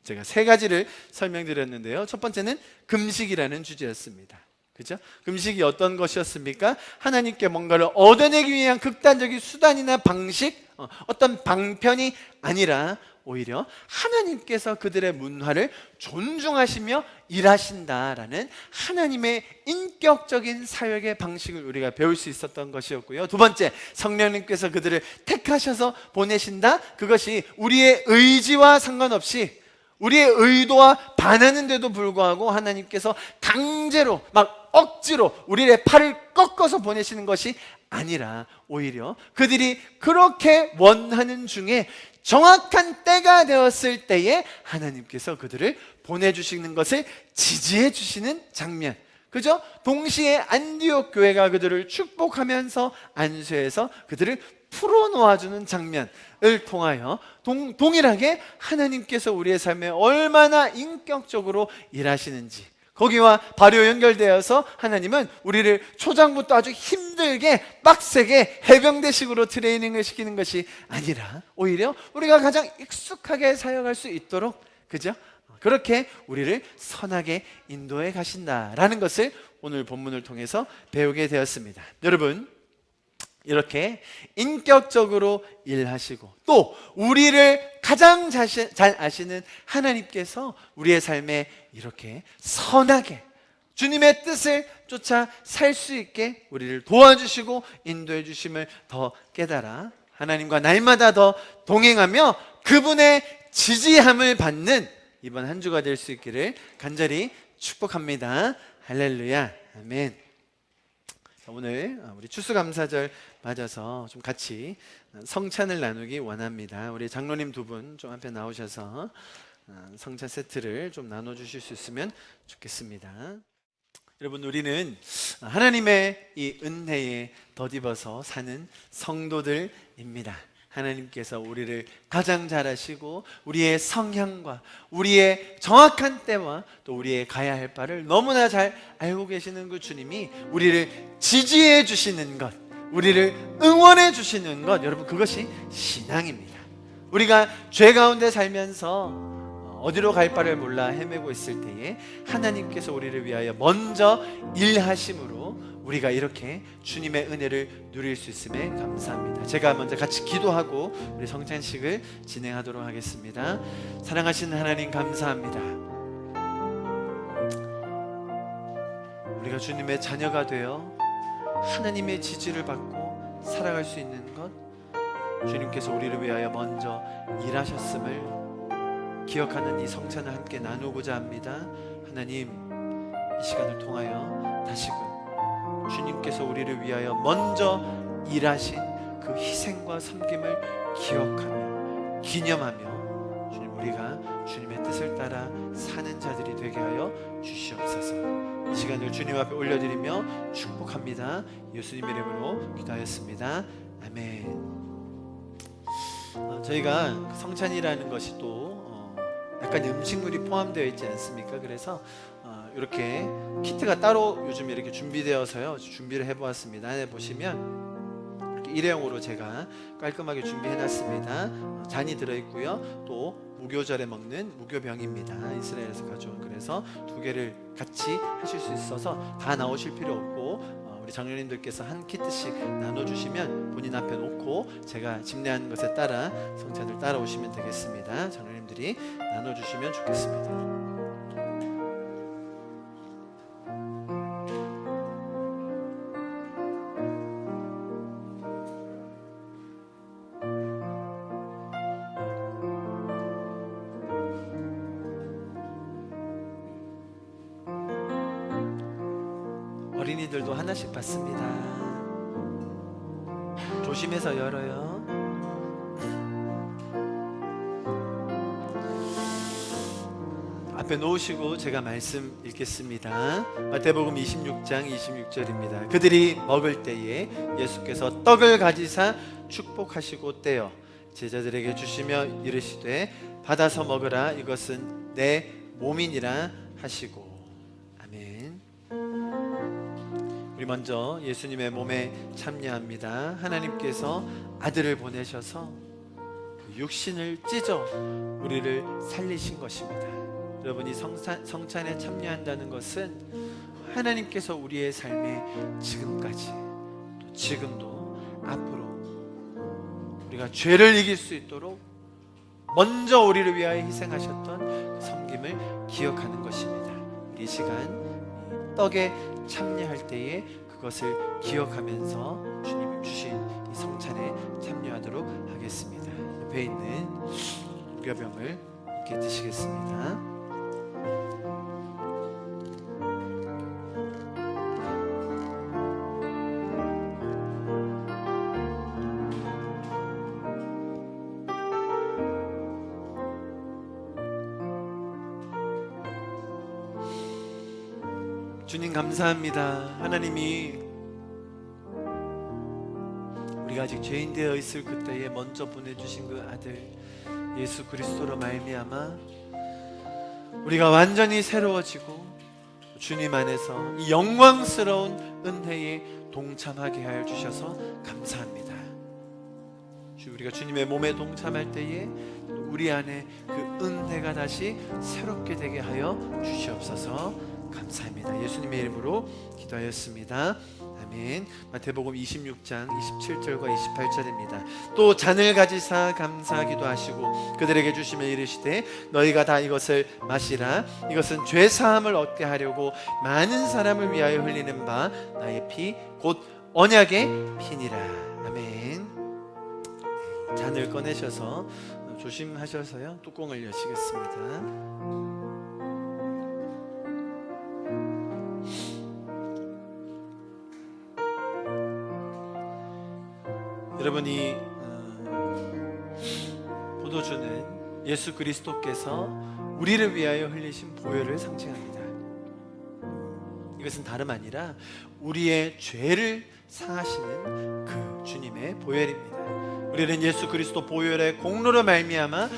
제가 세 가지를 설명드렸는데요. 첫 번째는 금식이라는 주제였습니다. 그죠? 금식이 어떤 것이었습니까? 하나님께 뭔가를 얻어내기 위한 극단적인 수단이나 방식, 어떤 방편이 아니라 오히려 하나님께서 그들의 문화를 존중하시며 일하신다라는 하나님의 인격적인 사역의 방식을 우리가 배울 수 있었던 것이었고요. 두 번째, 성령님께서 그들을 택하셔서 보내신다. 그것이 우리의 의지와 상관없이 우리의 의도와 반하는데도 불구하고 하나님께서 강제로 막 억지로 우리의 팔을 꺾어서 보내시는 것이 아니라 오히려 그들이 그렇게 원하는 중에 정확한 때가 되었을 때에 하나님께서 그들을 보내주시는 것을 지지해 주시는 장면, 그죠? 동시에 안디옥 교회가 그들을 축복하면서 안수해서 그들을 풀어놓아주는 장면을 통하여 동일하게 하나님께서 우리의 삶에 얼마나 인격적으로 일하시는지, 거기와 바로 연결되어서 하나님은 우리를 초장부터 아주 힘들게 빡세게 해병대식으로 트레이닝을 시키는 것이 아니라 오히려 우리가 가장 익숙하게 사역할 수 있도록, 그죠? 그렇게 우리를 선하게 인도해 가신다라는 것을 오늘 본문을 통해서 배우게 되었습니다. 여러분, 이렇게 인격적으로 일하시고 또 우리를 가장 잘 아시는 하나님께서 우리의 삶에 이렇게 선하게 주님의 뜻을 쫓아 살 수 있게 우리를 도와주시고 인도해 주심을 더 깨달아 하나님과 날마다 더 동행하며 그분의 지지함을 받는 이번 한 주가 될 수 있기를 간절히 축복합니다. 할렐루야, 아멘. 오늘 우리 추수감사절 맞아서 좀 같이 성찬을 나누기 원합니다. 우리 장로님 두 분 좀 앞에 나오셔서 성찬 세트를 좀 나눠주실 수 있으면 좋겠습니다. 여러분, 우리는 하나님의 이 은혜에 덧입어서 사는 성도들입니다. 하나님께서 우리를 가장 잘 아시고 우리의 성향과 우리의 정확한 때와 또 우리의 가야 할 바를 너무나 잘 알고 계시는 그 주님이 우리를 지지해 주시는 것, 우리를 응원해 주시는 것, 여러분, 그것이 신앙입니다. 우리가 죄 가운데 살면서 어디로 갈 바를 몰라 헤매고 있을 때에 하나님께서 우리를 위하여 먼저 일하심으로 우리가 이렇게 주님의 은혜를 누릴 수 있음에 감사합니다. 제가 먼저 같이 기도하고 우리 성찬식을 진행하도록 하겠습니다. 사랑하시는 하나님, 감사합니다. 우리가 주님의 자녀가 되어 하나님의 지지를 받고 살아갈 수 있는 것, 주님께서 우리를 위하여 먼저 일하셨음을 기억하는 이 성찬을 함께 나누고자 합니다. 하나님, 이 시간을 통하여 다시금 주님께서 우리를 위하여 먼저 일하신 그 희생과 섬김을 기억하며 기념하며 주님, 우리가 주님의 뜻을 따라 사는 자들이 되게 하여 주시옵소서. 이 시간을 주님 앞에 올려드리며 축복합니다. 예수님의 이름으로 기도하였습니다. 아멘. 저희가 성찬이라는 것이 또 약간 음식물이 포함되어 있지 않습니까? 그래서 이렇게 키트가 따로 요즘 이렇게 준비되어서요, 준비를 해보았습니다. 안에 보시면 이렇게 일회용으로 제가 깔끔하게 준비해놨습니다. 잔이 들어있고요, 또 무교절에 먹는 무교병입니다. 이스라엘에서 가져온. 그래서 두 개를 같이 하실 수 있어서 다 나오실 필요 없고 우리 장로님들께서 한 키트씩 나눠주시면 본인 앞에 놓고 제가 집례하는 것에 따라 성찬을 따라오시면 되겠습니다. 장로님들이 나눠주시면 좋겠습니다. 어린이들도 하나씩 받습니다. 조심해서 열어요. 앞에 놓으시고 제가 말씀 읽겠습니다. 마태복음 26장 26절입니다. 그들이 먹을 때에 예수께서 떡을 가지사 축복하시고 떼어 제자들에게 주시며 이르시되 받아서 먹으라, 이것은 내 몸이니라 하시고. 아멘. 우리 먼저 예수님의 몸에 참여합니다. 하나님께서 아들을 보내셔서 육신을 찢어 우리를 살리신 것입니다. 여러분이 성찬에 참여한다는 것은 하나님께서 우리의 삶에 지금까지 또 지금도 앞으로 우리가 죄를 이길 수 있도록 먼저 우리를 위하여 희생하셨던 그 섬김을 기억하는 것입니다. 이 시간 떡에 참여할 때에 그것을 기억하면서 주님이 주신 이 성찬에 참여하도록 하겠습니다. 옆에 있는 무교병을 함께 드시겠습니다. 주님 감사합니다. 하나님이 우리가 아직 죄인 되어 있을 그때에 먼저 보내주신 그 아들 예수 그리스도로 말미암아 우리가 완전히 새로워지고 주님 안에서 이 영광스러운 은혜에 동참하게 하여 주셔서 감사합니다. 우리가 주님의 몸에 동참할 때에 우리 안에 그 은혜가 다시 새롭게 되게 하여 주시옵소서. 감사합니다. 예수님의 이름으로 기도하였습니다. 아멘. 마태복음 26장 27절과 28절입니다. 또 잔을 가지사 감사하기도 하시고 그들에게 주시며 이르시되 너희가 다 이것을 마시라. 이것은 죄 사함을 얻게 하려고 많은 사람을 위하여 흘리는 바 나의 피 곧 언약의 피니라. 아멘. 잔을 꺼내셔서 조심하셔서요 뚜껑을 여시겠습니다. 여러분이 포도주는 예수 그리스도께서 우리를 위하여 흘리신 보혈을 상징합니다. 이것은 다름 아니라 우리의 죄를 사하시는 그 주님의 보혈입니다. 우리는 예수 그리스도 보혈의 공로로 말미암아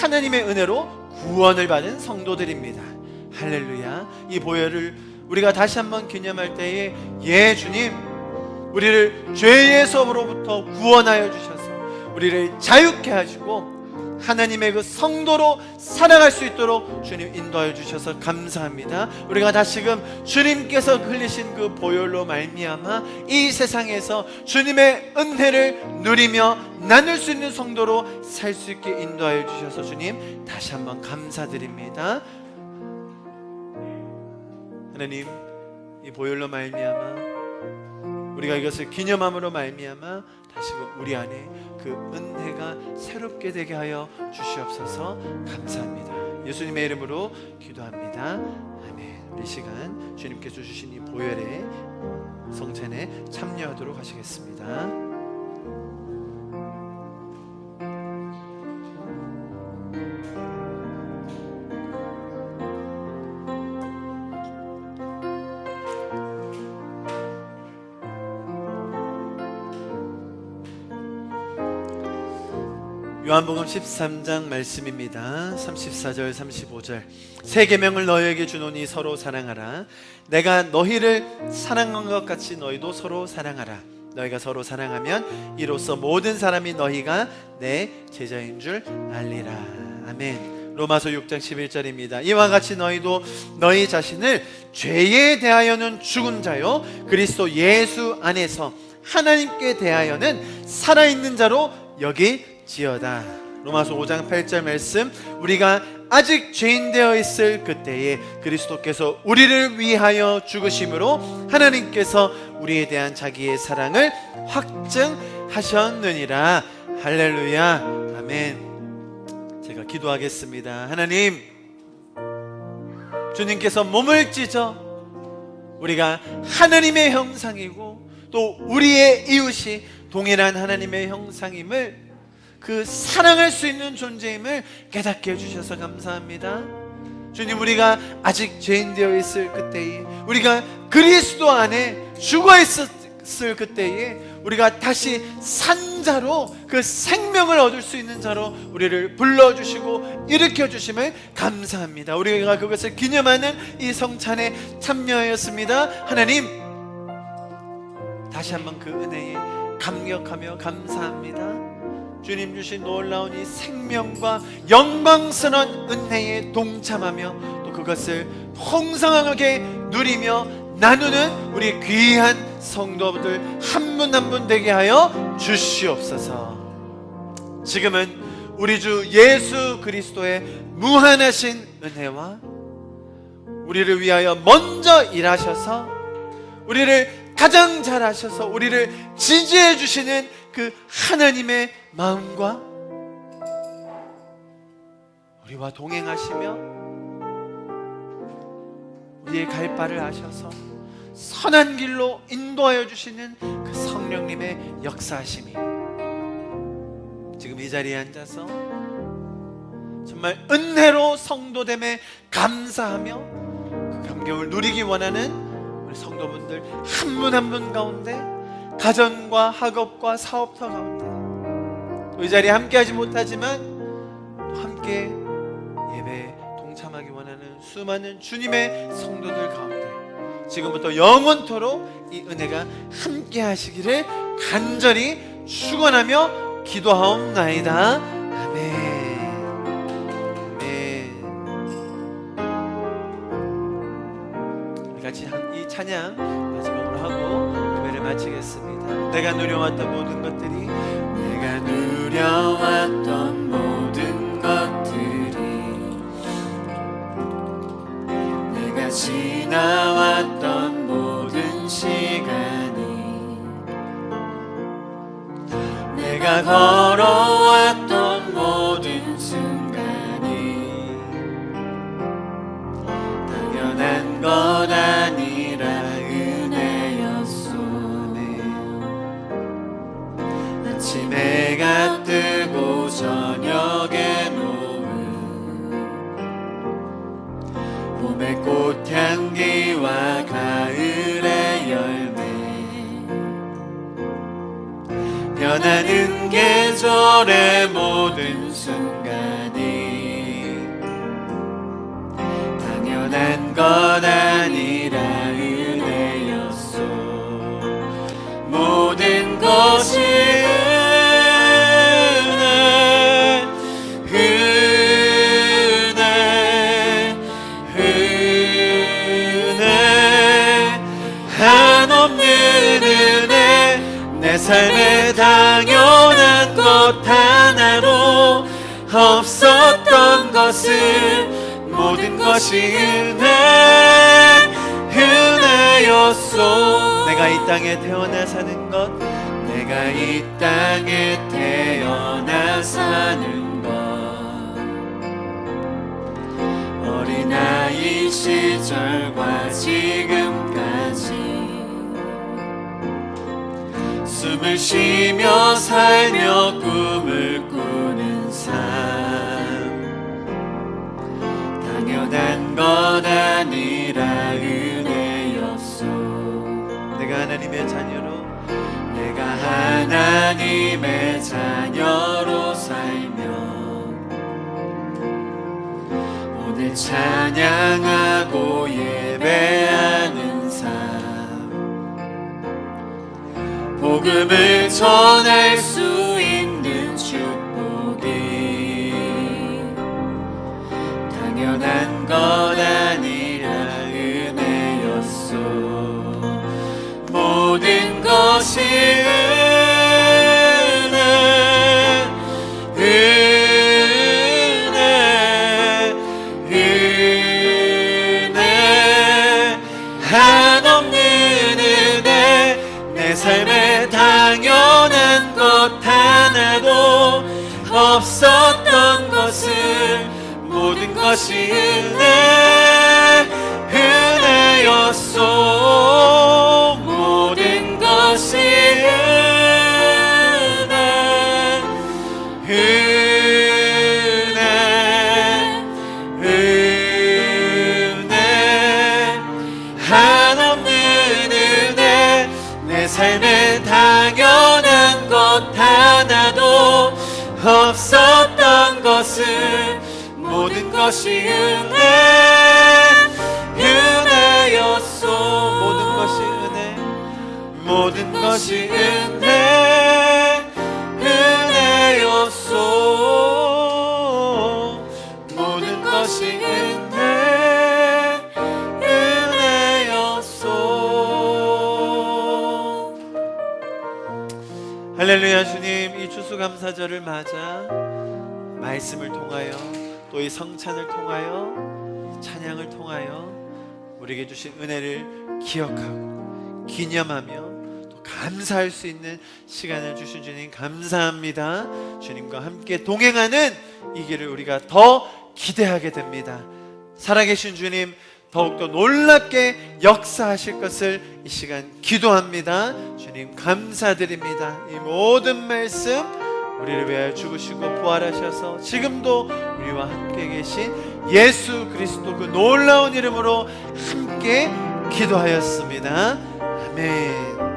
하나님의 은혜로 구원을 받은 성도들입니다. 할렐루야. 이 보혈을 우리가 다시 한번 기념할 때에 예 주님 우리를 죄의 섭으로부터 구원하여 주셔서 우리를 자유케 하시고 하나님의 그 성도로 살아갈 수 있도록 주님 인도하여 주셔서 감사합니다. 우리가 다시금 주님께서 흘리신 그 보혈로 말미암아 이 세상에서 주님의 은혜를 누리며 나눌 수 있는 성도로 살 수 있게 인도하여 주셔서 주님 다시 한번 감사드립니다. 하나님 이 보혈로 말미암아 우리가 이것을 기념함으로 말미암아 다시금 우리 안에 그 은혜가 새롭게 되게 하여 주시옵소서. 감사합니다. 예수님의 이름으로 기도합니다. 아멘. 이 시간 주님께서 주신 이 보혈의 성찬에 참여하도록 하시겠습니다. 요한복음 13장 말씀입니다. 34절 35절 새 계명을 너희에게 주노니 서로 사랑하라. 내가 너희를 사랑한 것 같이 너희도 서로 사랑하라. 너희가 서로 사랑하면 이로써 모든 사람이 너희가 내 제자인 줄 알리라. 아멘. 로마서 6장 11절입니다. 이와 같이 너희도 너희 자신을 죄에 대하여는 죽은 자요 그리스도 예수 안에서 하나님께 대하여는 살아있는 자로 여길지어다. 로마서 5장 8절 말씀 우리가 아직 죄인 되어 있을 그때에 그리스도께서 우리를 위하여 죽으심으로 하나님께서 우리에 대한 자기의 사랑을 확증하셨느니라. 할렐루야. 아멘. 제가 기도하겠습니다. 하나님 주님께서 몸을 찢어 우리가 하나님의 형상이고 또 우리의 이웃이 동일한 하나님의 형상임을 그 사랑할 수 있는 존재임을 깨닫게 해주셔서 감사합니다. 주님 우리가 아직 죄인 되어 있을 그때에 우리가 그리스도 안에 죽어 있었을 그때에 우리가 다시 산 자로 그 생명을 얻을 수 있는 자로 우리를 불러주시고 일으켜주심을 감사합니다. 우리가 그것을 기념하는 이 성찬에 참여하였습니다. 하나님 다시 한번 그 은혜에 감격하며 감사합니다. 주님 주신 놀라운 이 생명과 영광스러운 은혜에 동참하며 또 그것을 풍성하게 누리며 나누는 우리 귀한 성도들 한 분 한 분 되게 하여 주시옵소서. 지금은 우리 주 예수 그리스도의 무한하신 은혜와 우리를 위하여 먼저 일하셔서 우리를 가장 잘 아셔서 우리를 지지해 주시는 그 하나님의 마음과 우리와 동행하시며 우리의 갈 바를 아셔서 선한 길로 인도하여 주시는 그 성령님의 역사하심이 지금 이 자리에 앉아서 정말 은혜로 성도됨에 감사하며 그 감격을 누리기 원하는 우리 성도분들 한 분 한 분 가운데 가정과 학업과 사업터 가운데 또 이 자리에 함께하지 못하지만 또 함께 예배에 동참하기 원하는 수많은 주님의 성도들 가운데 지금부터 영원토록 이 은혜가 함께 하시기를 간절히 축원하며 기도하옵나이다. 아멘. 같이 이 찬양 마지막으로 하고 예배를 마치겠습니다. 내가 누려왔던 모든 것들이 내가 누려왔던 모든 것들이 내가 지나왔던 모든 시간이 내가 걸어왔던 모든 순간이 당연한 것 아니라 은혜였소. 아침 해가 뜨고 저녁에 노을 봄의 꽃향기와 가을의 열매 변하는 계절의 모든 순간이 당연한 것 아니라 은혜였소. 모든 것이 은혜 은혜 은혜 한없는 은혜 내 삶에 당연한 것 하나로 없었던 것을 모든 것이 은혜였소. 내가 이 땅에 태어나 사는 것 내가 이 땅에 태어나 사는 것 어린아이 시절과 지금까지 숨을 쉬며 살며 꿈을 꾸는 삶 당연한 것 아니라 은혜였소. 내가 하나님의 자녀로 내가 하나님의 자녀로 살며 오늘 찬양하고 예배하는 삶 복음을 전할 수 있는 축복이 당연한 것 아니라 은혜였소. 모든 것이 은혜 은혜 은혜 한없는 은혜 내 삶에 당연한 것 하나도 없었던 것을 모든 것이 은혜였소. 모든 것이 은혜 한없는 은혜 내 삶에 당연한 것 하나도 없었던 것을 모든 것이 은혜였소. 모든 것이 은혜 모든 것이 은혜였소. 모든 것이 은혜였소. 할렐루야. 주님, 이 추수감사절을 맞아 말씀을 통하여 또 이 성찬을 통하여 찬양을 통하여 우리에게 주신 은혜를 기억하고 기념하며 또 감사할 수 있는 시간을 주신 주님 감사합니다. 주님과 함께 동행하는 이 길을 우리가 더 기대하게 됩니다. 살아계신 주님, 더욱더 놀랍게 역사하실 것을 이 시간 기도합니다. 주님 감사드립니다. 이 모든 말씀 우리를 위하여 죽으시고 부활하셔서 지금도 우리와 함께 계신 예수 그리스도 그 놀라운 이름으로 함께 기도하였습니다. 아멘.